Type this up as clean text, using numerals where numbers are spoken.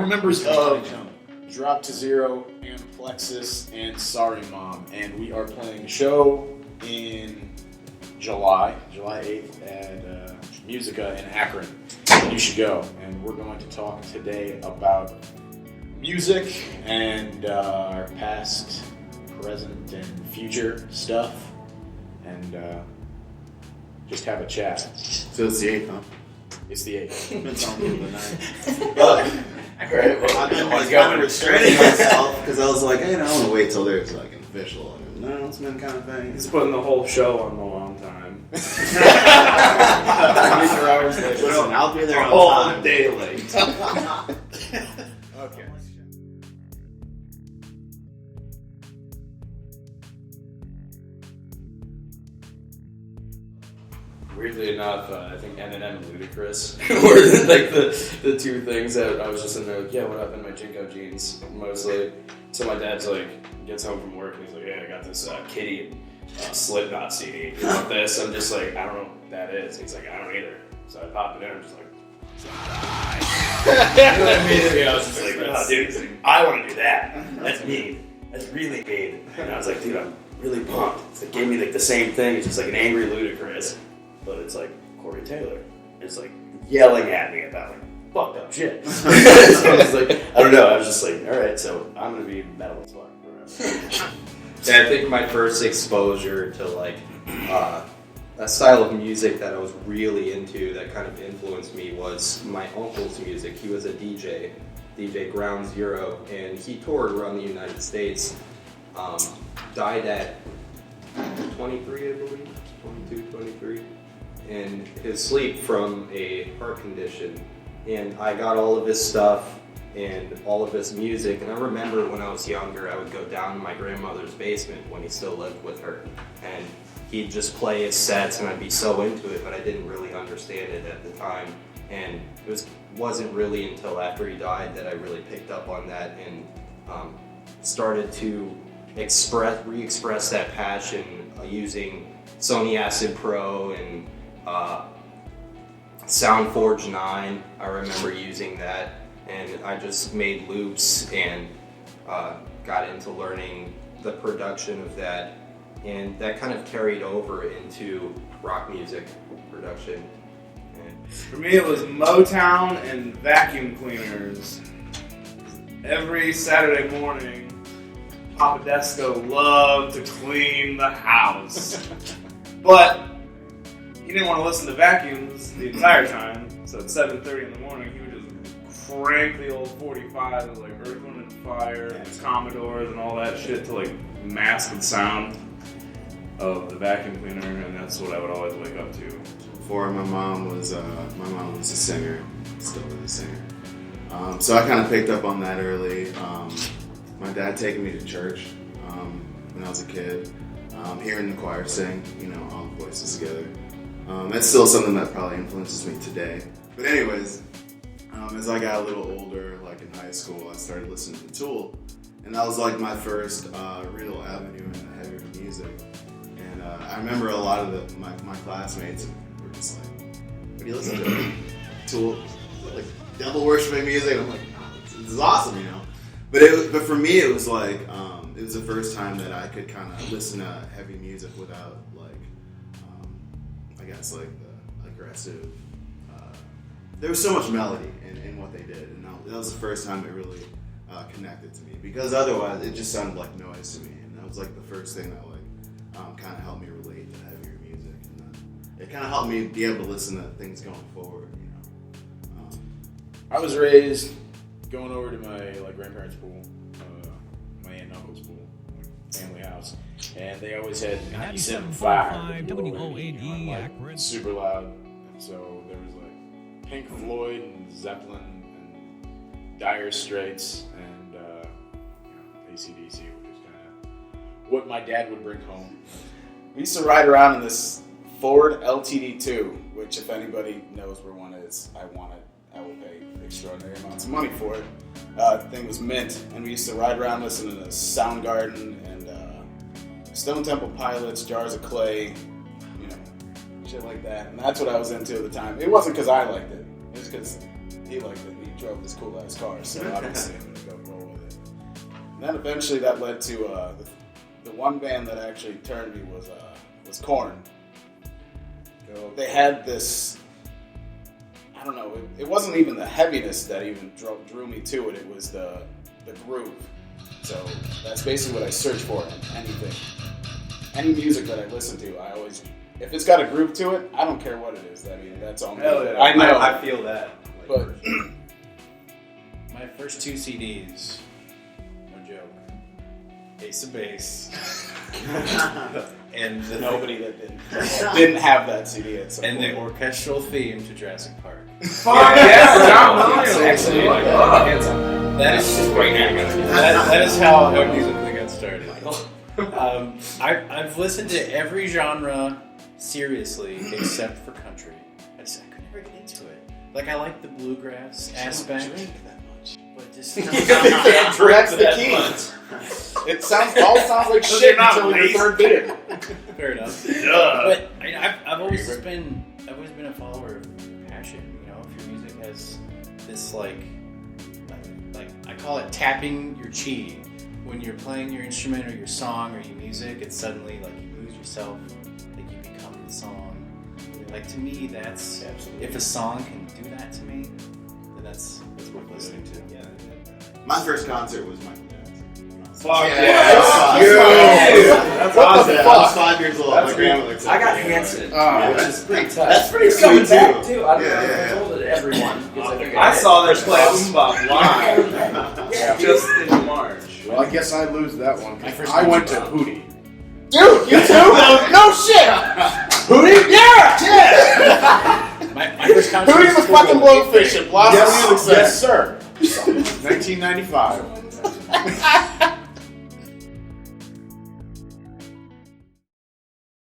members of Drop to Zero, Amplexus, and Sorry Mom, and we are playing a show in July 8th at Musica in Akron. And you should go. And we're going to talk today about music and our past, present, and future stuff, and just have a chat. So it's the 8th, huh? It's the 8th. It's on the 9th. Great. Well, I've been kind of restraining myself because I was like, hey, I want to wait till there's like an official announcement kind of thing. He's putting the whole show on the long time. Listen, I'll be there all on time. day late. Okay. Weirdly enough, I think Eminem and Ludacris were like the two things that I was just in there like, yeah, what up in my Jinko jeans mostly. So my dad's like, gets home from work and he's like, yeah, I got this Kitty Slipknot CD. You want this? I'm just like, I don't know what that is. He's like, I don't either. So I pop it in and I'm just like, immediately I was just like, oh, dude, he's like, I want to do that. That's me. That's really mean. And I was like, dude, I'm really pumped. It's like, gave me like the same thing. It's just like an angry Ludacris. But it's like Corey Taylor is like yelling at me about like fucked up shit. So I was like, I don't know. I was just like, all right, so I'm gonna be metal as fuck. Yeah, I think my first exposure to like a style of music that I was really into that kind of influenced me was my uncle's music. He was a DJ Ground Zero, and he toured around the United States. Died at 23, I believe, 22, 23. In his sleep from a heart condition, and I got all of his stuff and all of his music. And I remember when I was younger, I would go down to my grandmother's basement when he still lived with her, and he'd just play his sets, and I'd be so into it, but I didn't really understand it at the time. And it wasn't really until after he died that I really picked up on that and started to re-express that passion using Sony Acid Pro and Soundforge 9. I remember using that, and I just made loops and got into learning the production of that, and that kind of carried over into rock music production. For me, it was Motown and vacuum cleaners. Every Saturday morning, Papa Desco loved to clean the house, but he didn't want to listen to vacuums the entire time, so at 7:30 in the morning, he would just crank the old 45 with like Earth, Wind and Fire, and Commodores and all that shit to like mask the sound of the vacuum cleaner, and that's what I would always wake up to. Before my mom was a singer, still is a singer. So I kind of picked up on that early. My dad taking me to church when I was a kid, hearing the choir sing, all the voices together. That's still something that probably influences me today. But anyways, as I got a little older, like in high school, I started listening to Tool. And that was like my first real avenue into heavier music. And I remember a lot of my classmates were just like, what do you listen to? Tool? Like devil worshiping music? I'm like, oh, this is awesome, But for me, it was like, it was the first time that I could kind of listen to heavy music without I guess like the aggressive. There was so much melody in what they did, and that was the first time it really connected to me. Because otherwise, it just sounded like noise to me, and that was like the first thing that like kind of helped me relate to heavier music, and it kind of helped me be able to listen to things going forward. I was raised going over to my grandparents' pool, my aunt and uncle's pool, family house, and they always had 97.5 WOAD Akron. super loud. And so there was like Pink Floyd and Zeppelin and Dire Straits and AC/DC, which is kind of what my dad would bring home. We used to ride around in this Ford LTD2, which if anybody knows where one is, I will pay extraordinary amounts of money for it. The thing was mint, and we used to ride around listening to Soundgarden and Stone Temple Pilots, Jars of Clay, shit like that. And that's what I was into at the time. It wasn't because I liked it. It was because he liked it. He drove this cool ass car, so obviously I'm gonna go roll with it. And then eventually that led to the one band that actually turned me was Korn. They had this, I don't know, it wasn't even the heaviness that even drew me to it. It was the groove. So that's basically what I search for in anything. Any music that I listen to, I always, if it's got a groove to it, I don't care what it is. I mean, that's all. I know. I feel that. But My first 2 CDs, no joke, Ace of Base, and the nobody that didn't have that CD at some and point. the orchestral theme to Jurassic Park. Fuck yes, John Williams. Actually, that is just great. That is how I musically got started. I've listened to every genre seriously except for country. I could never get into it. Like I like the bluegrass aspect, but just That's the key. It all sounds like shit until your third beer. fair enough. But I've always been a follower of passion. You know, if your music has this like I call it tapping your chi. When you're playing your instrument or your song or your music, it's suddenly like you lose yourself, like you become the song. Like to me, that's if a song can do that to me, then that's worth listening to. Yeah. My first concert was Michael Jackson. Fuck That's What the fuck? I was 5 years old. My grandmother took I got me. Hanson, Oh, which is pretty tough. That's pretty It's coming sweet, back too. too. I don't know Yeah, if I told it to everyone. because I think I did. saw them play Umbop live just in March. Well, I guess I lose that one. My first I went to Hootie. dude, you too? No shit. Hootie? Yeah. My first concert Hootie the fucking blowfish at Blossom Music Center. Yes, sir. 1995.